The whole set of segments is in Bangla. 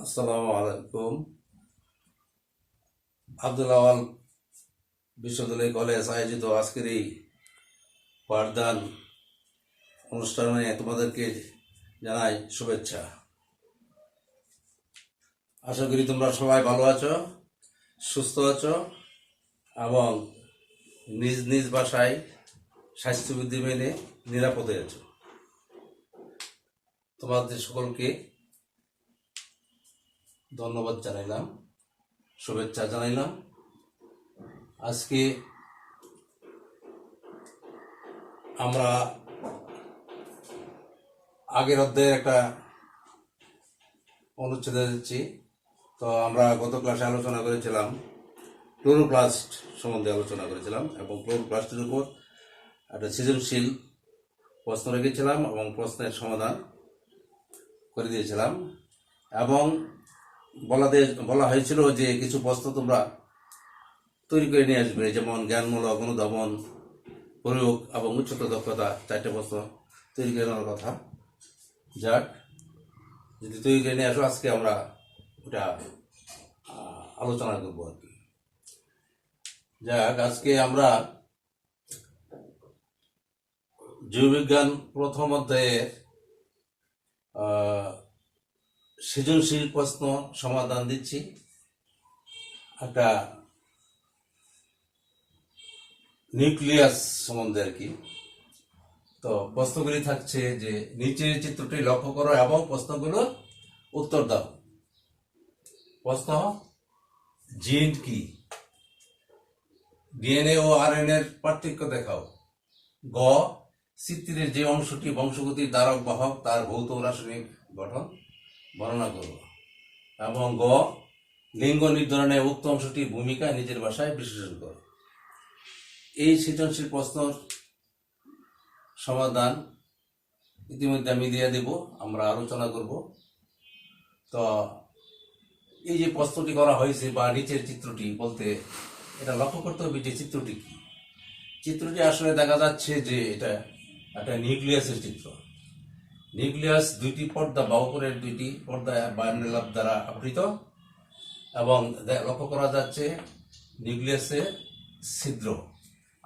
আসসালামু আলাইকুম। আব্দুল আওয়াল বিশ্ববিদ্যালয় কলেজ আয়োজিত আজকের এই পাঠদান অনুষ্ঠানে তোমাদেরকে জানাই শুভেচ্ছা। আশা করি তোমরা সবাই ভালো আছো, সুস্থ আছো এবং নিজ নিজ বাসায় স্বাস্থ্যবিধি মেনে নিরাপদে আছো। তোমাদের সকলকে ধন্যবাদ জানাইলাম, শুভেচ্ছা জানাইলাম। আজকে আমরা আগের অধ্যায়ে একটা অনুচ্ছেদে যাচ্ছি। তো আমরা গত ক্লাসে আলোচনা করেছিলাম ক্লোরোপ্লাস্ট সম্বন্ধে আলোচনা করেছিলাম এবং ক্লোরোপ্লাস্টের উপর একটা সৃজনশীল প্রশ্ন রেখেছিলাম এবং প্রশ্নের সমাধান করে দিয়েছিলাম এবং বলা হয়েছিল যে কিছু প্রশ্ন তোমরা তৈরি করে নিয়ে আসবে, যেমন জ্ঞানমূলক, অনুধাবন, প্রয়োগ এবং উচ্চতর দক্ষতা, 4টে প্রশ্ন তৈরি করে নেওয়ার কথা। যাক, যদি তৈরি করে নিয়ে আসো, আজকে আমরা ওটা আলোচনা করবো আর কি। যাক, আজকে আমরা জীববিজ্ঞান প্রথম অধ্যায়ের সৃজনশীল প্রশ্ন সমাধান দিচ্ছি। একটা নিউক্লিয়াস সম্বন্ধে আর কি। তো প্রশ্নগুলি থাকছে যে নিচের চিত্রটি লক্ষ্য করো এবং প্রশ্নগুলো উত্তর দাও। প্রশ্ন: জিন কি? ডিএনএ ও আরএনএ এর পার্থক্য দেখাও। গ, চিত্রের যে অংশটি বংশগতির দ্বারক বাহক তার ভৌত রাসায়নিক গঠন বর্ণনা করো। এবং গ, লিঙ্গ নির্ধারণে উক্ত অংশটির ভূমিকা নিজের ভাষায় বিশ্লেষণ করো। এই সৃজনশীল প্রশ্নের সমাধান ইতিমধ্যে আমি দিয়ে দেব, আমরা আলোচনা করব। তো এই যে প্রশ্নটি করা হয়েছে বা নিচের চিত্রটি বলতে, এটা লক্ষ্য করতে হবে যে চিত্রটি কি। চিত্রটি আসলে দেখা যাচ্ছে যে এটা একটা নিউক্লিয়াসের চিত্র। নিউক্লিয়াস দুইটি পর্দা বা উপরের দুইটি পর্দা বায়োনেলাপ দ্বারা আবৃত এবং লক্ষ্য করা যাচ্ছে নিউক্লিয়াসের ছিদ্র।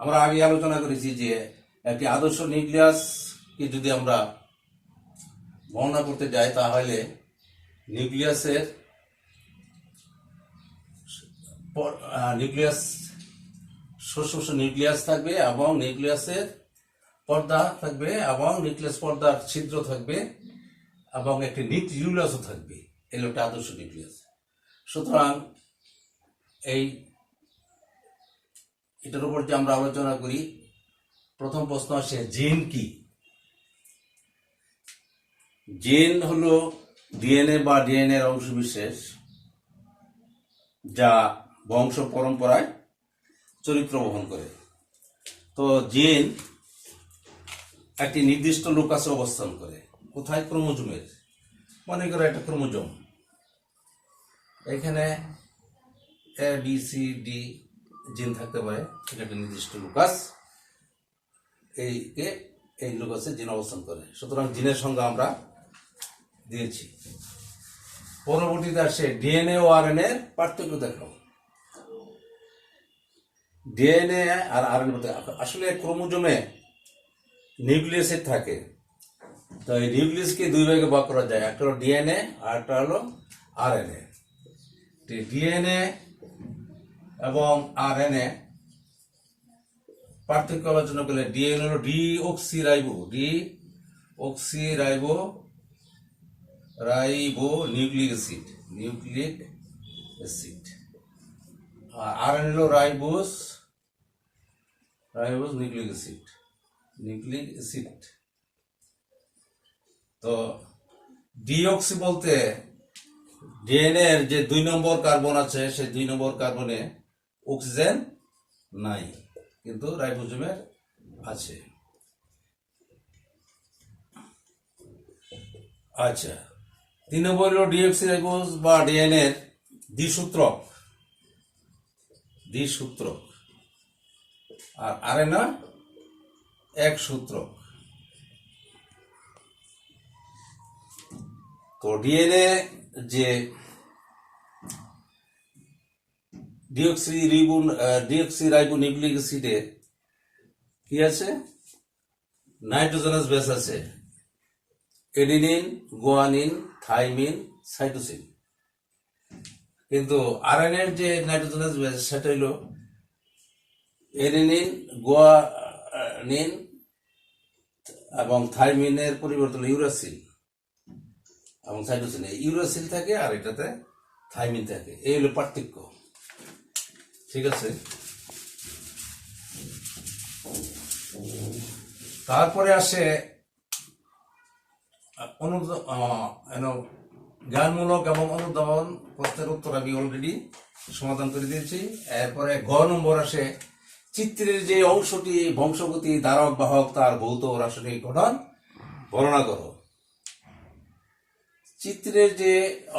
আমরা আগে আলোচনা করেছি যে একটি আদর্শ নিউক্লিয়াসকে যদি আমরা বর্ণনা করতে যাই, তাহলে নিউক্লিয়াসের নিউক্লিয়াস থাকবে এবং নিউক্লিয়াসের পর্দা থাকবে এবং নিউক্লিয়াস পর্দার ছিদ্র থাকবে এবং একটি নিউক্লিয়াসও থাকবে। এগুলো একটা আদর্শ নিউক্লিয়াস। সুতরাং এটার উপর যে আমরা আলোচনা করি, প্রথম প্রশ্ন আসে জিন কি? জিন হলো ডিএনএ বা ডিএনএ এর অংশবিশেষ যা বংশ পরম্পরায় চরিত্র বহন করে। তো জিন একটি নির্দিষ্ট লোকাসে অবস্থান করে। কোথায়? ক্রোমোজোমের। মনে করো একটা ক্রোমোজোম, এখানে এ বি সি ডি জিন থাকতে পারে। এটা একটা নির্দিষ্ট লোকাস, এই লোকাসে জিন অবস্থান করে। সুতরাং জিনের সংজ্ঞা আমরা দিয়েছি। পরবর্তীতে আসে ডিএনএ ও আরএনএ এর পার্থক্য দেখাও। ডিএনএ আর আরএনএ আসলে ক্রোমোজোমে নিউক্লিয়াসে থাকে। তো এই নিউক্লিয়াসকে দুই ভাগে ভাগ করা যায়, একটা হলো ডিএনএ আর একটা হলো আরএনএ। ডিএনএ এবং আরএনএ পার্থক্য আলোচনা করলে, ডিএনএ হলো ডিঅক্সিরাইবো নিউক্লিক অ্যাসিড। আর আরএনএ হলো রাইবোস নিউক্লিক অ্যাসিড। তো ডিঅক্সি বলতে ডিএনএ এর যে 2 নম্বর কার্বন আছে, সেই 2 নম্বর কার্বনে অক্সিজেন নাই, কিন্তু রাইবোজোমের আছে। আচ্ছা, 3 নম্বর হলো ডিঅক্সিরাইবোজ বা ডিএনএ এর দ্বিসূত্রক। আর আরএনএ এক সূত্রক। তো ডিএনএ যে ডিঅক্সিরাইবোনিউক্লিক অ্যাসিডে কি আছে, নাইট্রোজেনাস বেস আছে, এডিনিন, গুয়ানিন, থাইমিন, সাইটোসিন। কিন্তু আরএনএর যে নাইট্রোজেনাস বেস সেটা হইল এডিনিন, গুয়ানিন এবং থাইমিনের পরিবর্তন ইউরাসিল এবং সাইটোসিন। ইউরাসিল থাকে আর এটাতে থাইমিন থাকে, এই হলো পার্থক্য। ঠিক আছে, তারপরে আসে জ্ঞানমূলক এবং অনুধাবন প্রশ্নের উত্তর আমি অলরেডি সমাধান করে দিয়েছি। এরপরে গ নম্বর আসে চিত্রের যে অংশটি বংশগতি ধারক বাহক তার ভৌত ও রাসায়নিক গঠন বর্ণনা করো। চিত্রের যে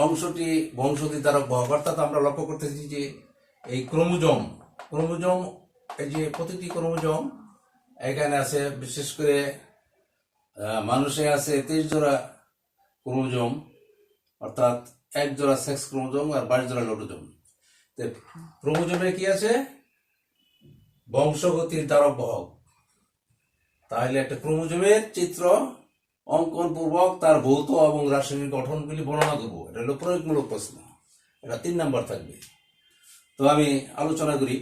অংশটি বংশগতি ধারক বাহক, অর্থাৎ আমরা লক্ষ্য করতেছি যে এই ক্রোমোজোম, এই যে প্রতিটি ক্রোমোজোম এখানে আছে, বিশেষ করে মানুষে আছে 23 জোড়া ক্রোমোজোম, অর্থাৎ 1 জোড়া সেক্স ক্রোমোজোম আর 22 জোড়া লোটোজোম। ক্রোমোজোমে কি আছে, বংশগতির ধারক বাহক। তাহলে একটা ক্রোমোজোমের চিত্র অঙ্কন পূর্বক তার ভৌত এবং রাসায়নিক গঠনগুলি বর্ণনা করবো। এটা হলো প্রয়োগমূলক প্রশ্ন, এটা 3 নাম্বার থাকবে। তো আমি আলোচনা করি।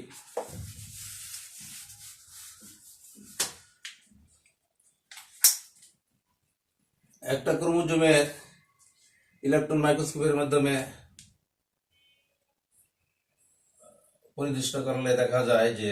একটা ক্রোমোজোমের ইলেকট্রন মাইক্রোস্কোপের মাধ্যমে পরিদৃষ্ট করলে দেখা যায় যে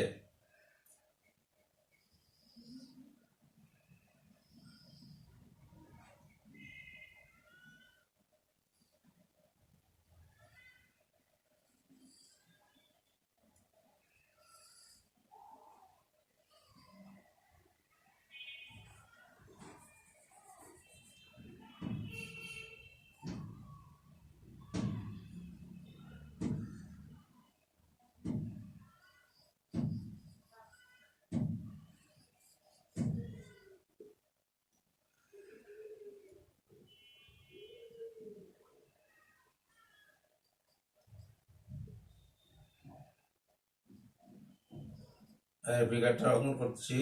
ফিগারটা অঙ্কন করছি,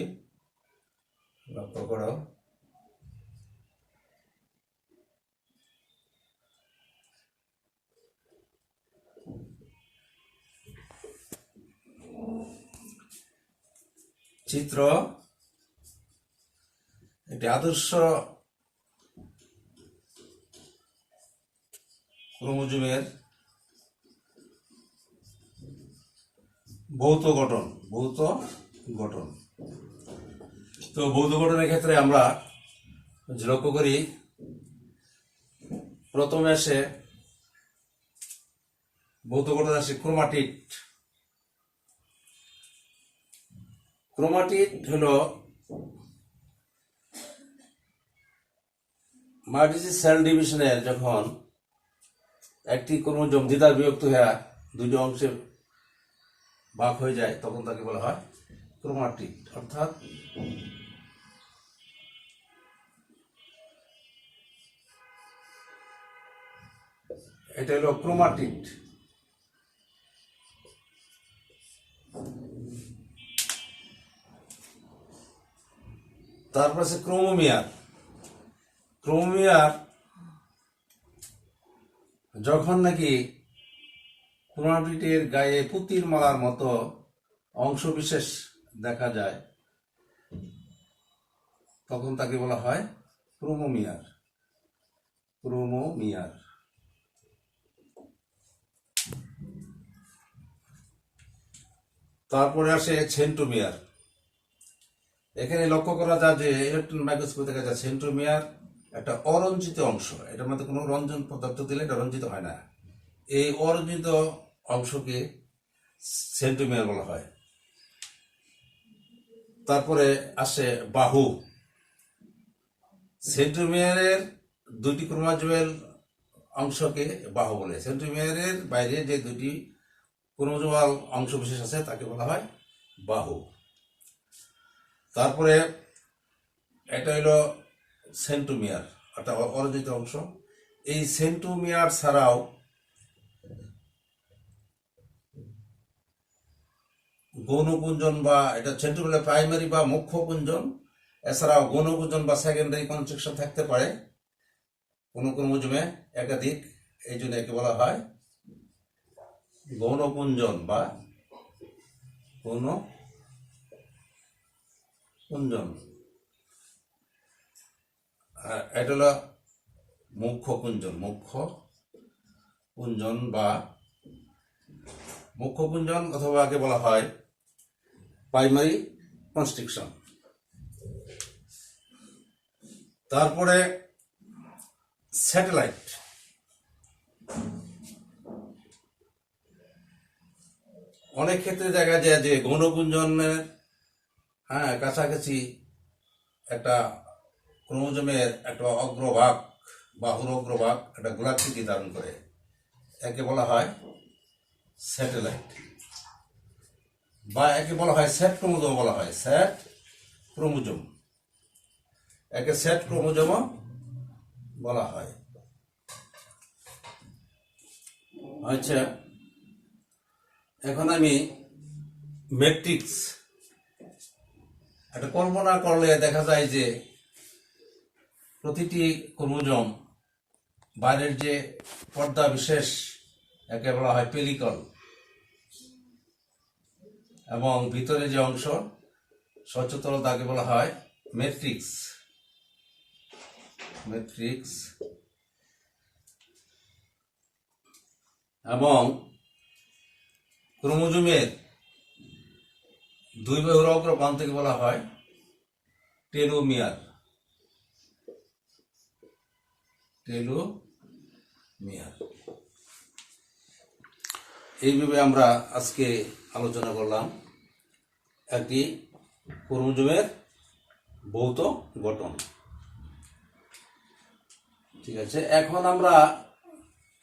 লক্ষ্য করো। চিত্র একটি আদর্শ ক্রোমোজোমের ভৌত গঠন। তো ভৌত গঠনের ক্ষেত্রে আমরা লক্ষ্য করি, প্রথমে আসে ভৌত গঠন আসে ক্রোমাটিড। ক্রোমাটিড হলো মাল্টিসিস সেল ডিভিশনের যখন একটি ক্রোমোজোম দ্বিধার বিভক্ত হয়ে 2টি অংশে ভাগ হয়ে যায়, তখন তাকে বলা হয় ক্রোমাটিড। অর্থাৎ এটা হলো ক্রোমাটিড। তারপর আছে ক্রোমোমিয়ার। যখন নাকি ক্রোমাটিডের গায়ে পুতির মালার মতো অংশ বিশেষ দেখা যায়, তখন তাকে বলা হয় ক্রোমোমিয়ার। তারপরে আসে সেন্ট্রোমিয়ার। এখানে লক্ষ্য করা যায় যে ইলেকট্রন মাইক্রোস্কোপে দেখা যায় সেন্ট্রোমিয়ার একটা অরঞ্জিত অংশ। এটার মধ্যে কোনো রঞ্জন পদার্থ দিলে এটা রঞ্জিত হয় না। এই অরঞ্জিত অংশকে সেন্ট্রোমিয়ার বলা হয়। তারপরে আসে বাহু। সেন্ট্রোমিয়ারের 2টি ক্রোমোজোমের অংশকে বাহু বলে। সেন্ট্রোমিয়ারের বাইরে যে 2টি ক্রোমোজোমাল অংশ বিশেষ আছে তাকে বলা হয় বাহু। তারপরে এটা হলো সেন্ট্রোমিয়ার, একটা অরঞ্জিত অংশ। এই সেন্ট্রোমিয়ার ছাড়াও গৌণকুঞ্জন বা এটা সেন্ট্রোমিয়ার প্রাইমারি বা মুখ্য কুঞ্জন, এছাড়াও গৌণকুঞ্জন বা সেকেন্ডারি কনস্ট্রাকশন থাকতে পারে কোন ক্রোমোজোমে একাধিক, এই জন্য একে বলা হয় গৌণকুঞ্জন বা গৌণকুঞ্জন। আর এটা হলো মুখ্য কুঞ্জন, মুখ্য কুঞ্জন অথবা আগে বলা হয় প্রাইমারি কনস্ট্রাকশন। তারপরে স্যাটেলাইট। অনেক ক্ষেত্রে দেখা যায় যে গৌণকুঞ্জনের কাছাকাছি একটা ক্রোমোজোমের একটা অগ্রভাগ, বাহুর অগ্রভাগ একটা গোলাকৃতি ধারণ করে, একে বলা হয় স্যাটেলাইট, বা একে বলা হয় সেট ক্রোমোজোম, বলা হয় সেট ক্রোমোজোম, একে সেট ক্রোমোজোম বলা হয়। আচ্ছা, এখন আমি ম্যাট্রিক্স একটা কল্পনা করলে দেখা যায় যে প্রতিটি ক্রোমোজোম বাইরের যে পর্দা বিশেষ, একে বলা হয় পেলিকল, এবং ভিতরে যে অংশ সচেতন তাকে বলা হয় ম্যাট্রিক্স। এবং ক্রোমোজোমের দুই বাহুর অগ্রপ্রান্তকে বলা হয় টেলোমিয়ার। এইভাবে আমরা আজকে আলোচনা করলাম একটি ক্রোমোজোমের ভৌত গঠন। ঠিক আছে, এখন আমরা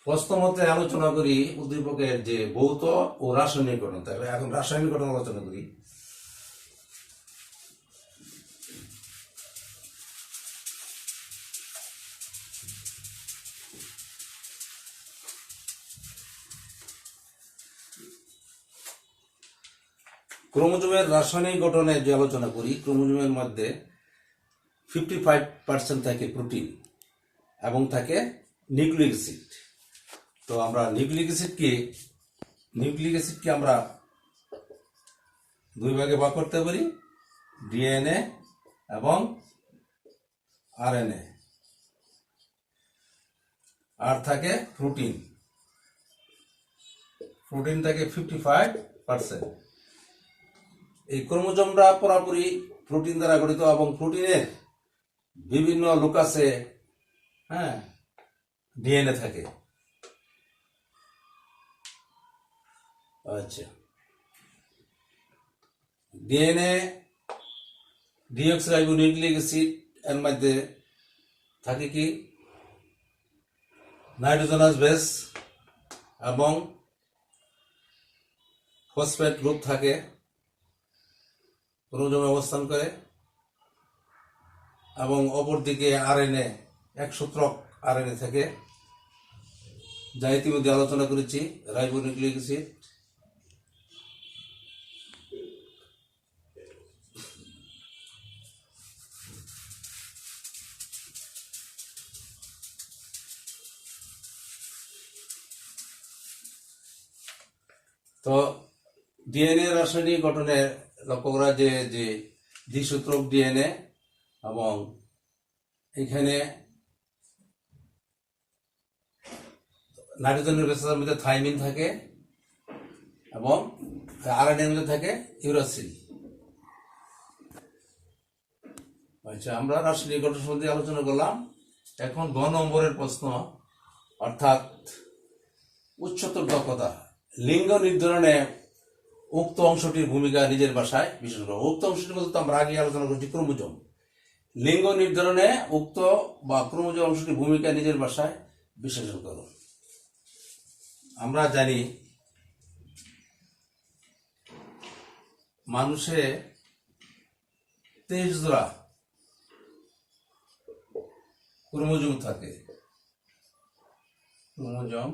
প্রশ্নমতে আলোচনা করি উদ্দীপকের যে ভৌত ও রাসায়নিক গঠন। তাহলে এখন রাসায়নিক গঠন আলোচনা করি। ক্রোমোজোমের রাসায়নিক গঠনের যে আলোচনা করি, ক্রোমোজোমের মধ্যে 55% থাকে প্রোটিন এবং থাকে নিউক্লিক অ্যাসিড। তো আমরা নিউক্লিক অ্যাসিডকে আমরা দুই ভাগে ভাগ করতে পারি, ডিএনএ এবং আরএনএ। আর থাকে প্রোটিন থাকে 55%। এই ক্রোমোজোমটা পুরোপুরি প্রোটিন দ্বারা গঠিত, এবং প্রোটিনের বিভিন্ন লোকাসে ডিএনএ থাকে। আচ্ছা, ডিএনএ ডিঅক্সিরাইবোনিউক্লিক অ্যাসিড এর মধ্যে থাকে কি নাইট্রোজেনাস বেস এবং ফসফেট গ্রুপ থাকে, ক্রোমোজোমে অবস্থান করে। এবং অপরদিকে আরএনএ, এক সূত্রক আরএনএ থাকে, যা ইতিমধ্যে আলোচনা করেছি, রাইবোনিউক্লিক অ্যাসিড। তো ডিএনএ রাসায়নিক গঠনে লক্ষ্য করা যে দ্বিসূত্রক ডিএনএ, এবং এখানে নাইট্রোজেনের বেসের মধ্যে থাইমিন থাকে, এবং আরএনএর মধ্যে থাকে ইউরাসিল। আচ্ছা, আমরা রাসায়নিক গঠন সম্বন্ধে আলোচনা করলাম। এখন গ নম্বরের প্রশ্ন, অর্থাৎ উচ্চতর দক্ষতা। লিঙ্গ নির্ধারণে উক্ত অংশটির ভূমিকা নিজের ভাষায় বিশ্লেষণ করো। উক্ত অংশটি বলতে আমরা আগে আলোচনা করছি ক্রোমোজোম। লিঙ্গ নির্ধারণে উক্ত বা ক্রোমোজোম অংশটির ভূমিকা নিজের ভাষায় বিশ্লেষণ করো। আমরা জানি মানুষে 23 জোড়া ক্রোমোজোম থাকে, ক্রোমোজোম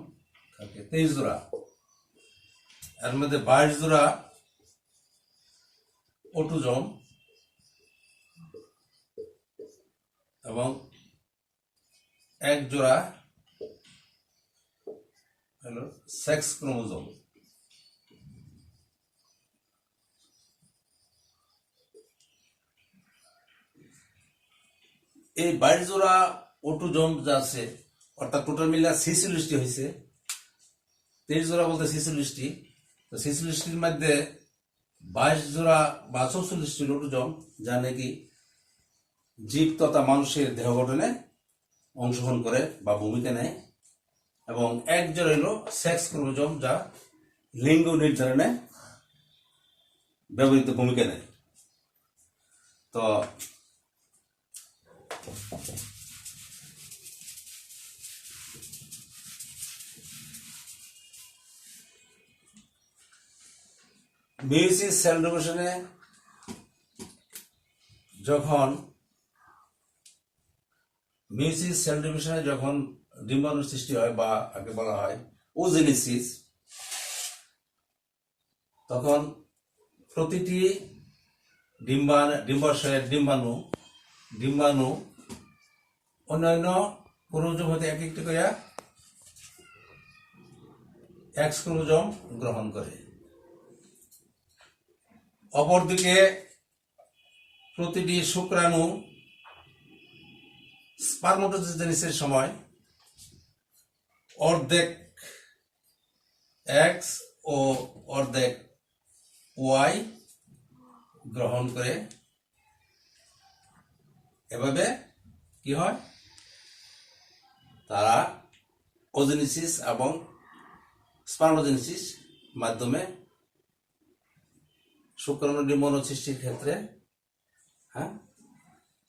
থাকে 23 জোড়া, এর মধ্যে 22 জোড়া অটোজোম এবং 1 জোড়া হলো সেক্স ক্রোমোজোম। এই 22 জোড়া অটোজোম যা আছে, অর্থাৎ টোটাল মিলে 46টি হয়েছে। 23 জোড়া বলতে 46টি, তো 46টির মধ্যে 22 জোড়া বা 44টি অটোজোম যা নাকি জীব তথা মানুষের দেহ গঠনে অংশগ্রহণ করে বা ভূমিকা নেয়, এবং 1 জোড়া হলো সেক্স ক্রোমোজোম যা লিঙ্গ নির্ধারণে ব্যবহৃত ভূমিকা নেয়। তো মিউসিস সেল ডিভিশনে যখন ডিম্বাণুর সৃষ্টি হয় বা আগে বলা হয় ওজেনেসিস, তখন প্রতিটি ডিম্বাশয়ের ডিম্বাণু অন্যান্য ক্রোমোজোম হতে এক একটি করে এক্স ক্রোমোজোম গ্রহণ করে। অপরদিকে প্রতিটি শুক্রাণু স্পারমাটোজেনেসিসের সময় অর্ধেক এক্স ও অর্ধেক ওয়াই গ্রহণ করে। এভাবে কি হয়, তারা ওজেনেসিস এবং স্পারমাটোজেনেসিস মাধ্যমে শুক্রাণু ডিম্বাণু সৃষ্টির ক্ষেত্রে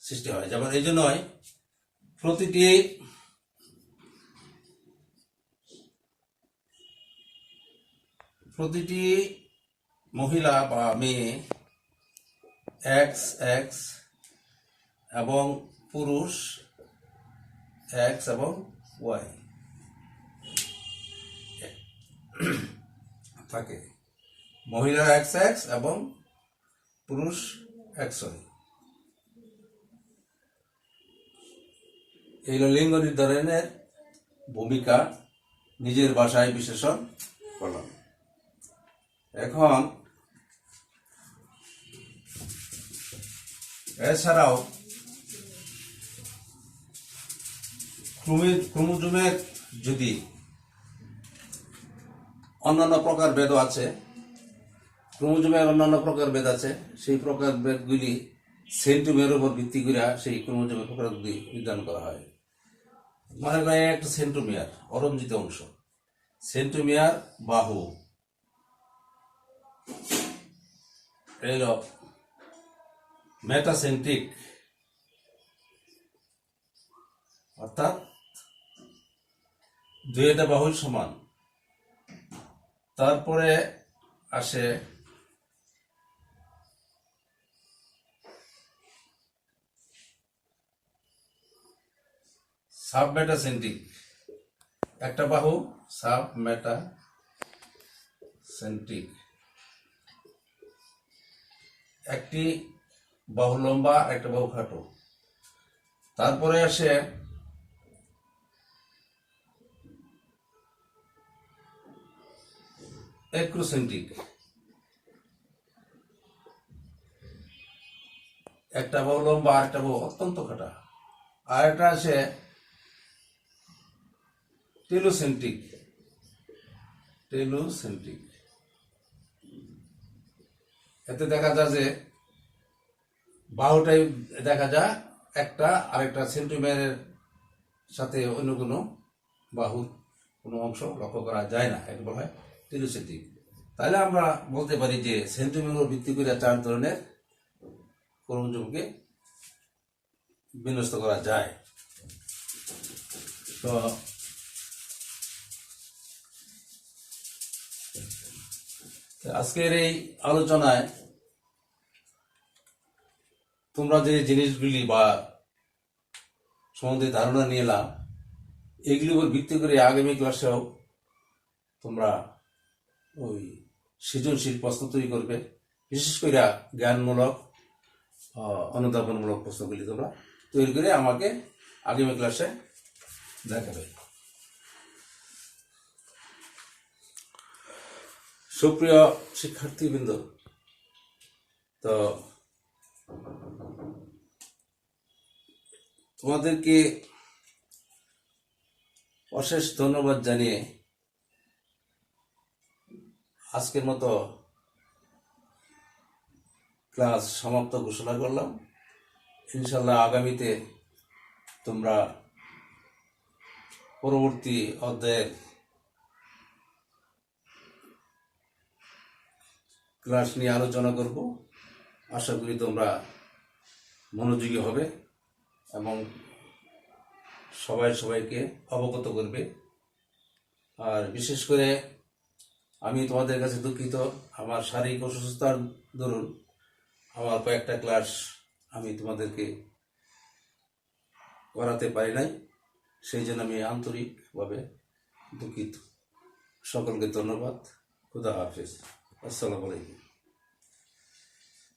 সৃষ্টি হয়। যেমন এই জন্যই প্রতিটি মহিলা বা মেয়ে এক্স এক্স এবং পুরুষ এক্স এবং ওয়াই থাকে। মহিলা এক্স এক্স এবং পুরুষ এক্স ওয়াই। এই লিঙ্গ নির্ধারণের ভূমিকা নিজের ভাষায় বিশ্লেষণ করলাম। এখন এছাড়াও ক্রোমোজোমের যদি অন্যান্য প্রকার ভেদ আছে, সেই প্রকার ভেদগুলি সেন্টোমিয়ারের উপর ভিত্তি করে সেই ক্রোমোজোমের প্রকারগুলি নির্ধারণ করা হয়। মনে করেন একটা সেন্টোমিয়ার অরঞ্জিত অংশ, সেন্টোমিয়ার বাহু, এলো মেটাসেন্ট্রিক, অর্থাৎ দুইটা বাহু সমান। তারপরে আসে সাবমেটাসেন্ট্রিক, একটা বাহু সাবমেটাসেন্ট্রিক, একটি বাহু লম্বা একটা বাহু খাটো। তারপরে আসে এক্রোসেন্ট্রিক, একটা বাহু লম্বা আর একটা বাহু অত্যন্ত খাটা। আর একটা আছে টেলোসেন্ট্রিক, এতে দেখা যায় যে বাহুটাই দেখা যায় একটা, আরেকটা সেন্টিমিটারের সাথে অন্য কোনো বাহুর কোনো অংশ লক্ষ্য করা যায় না, একে বলা হয় টেলোসেন্ট্রিক। তাহলে আমরা বলতে পারি যে সেন্টিমিটার ভিত্তি করে 4 ধরনের ক্রোমোজোমকে বিন্যস্ত করা যায়। তো আজকের এই আলোচনায় তোমরা যে জিনিসগুলি বা সম্বন্ধে ধারণা নিয়ে এলাম, এগুলির উপর ভিত্তি করে আগামী ক্লাসেও তোমরা ওই সৃজনশীল প্রশ্ন তৈরি করবে, বিশেষ করে জ্ঞানমূলক অনুধাবনমূলক প্রশ্নগুলি তোমরা তৈরি করে আমাকে আগামী ক্লাসে দেখাবে। সুপ্রিয় শিক্ষার্থীবৃন্দ, তো তোমাদেরকে অশেষ ধন্যবাদ জানিয়ে আজকের মতো ক্লাস সমাপ্ত ঘোষণা করলাম। ইনশাল্লাহ আগামীতে তোমরা পরবর্তী অধ্যায়ের ক্লাস নিয়ে আলোচনা করব। আশা করি তোমরা মনোযোগী হবে এবং সবাইকে অবগত করবে। আর বিশেষ করে আমি তোমাদের কাছে দুঃখিত, আমার শারীরিক অসুস্থতার দরুন আমার কয়েকটা ক্লাস আমি তোমাদেরকে করাতে পারি নাই, সেই জন্য আমি আন্তরিকভাবে দুঃখিত। সকলকে ধন্যবাদ। খুদা হাফেজ। আসসালামু আলাইকুম।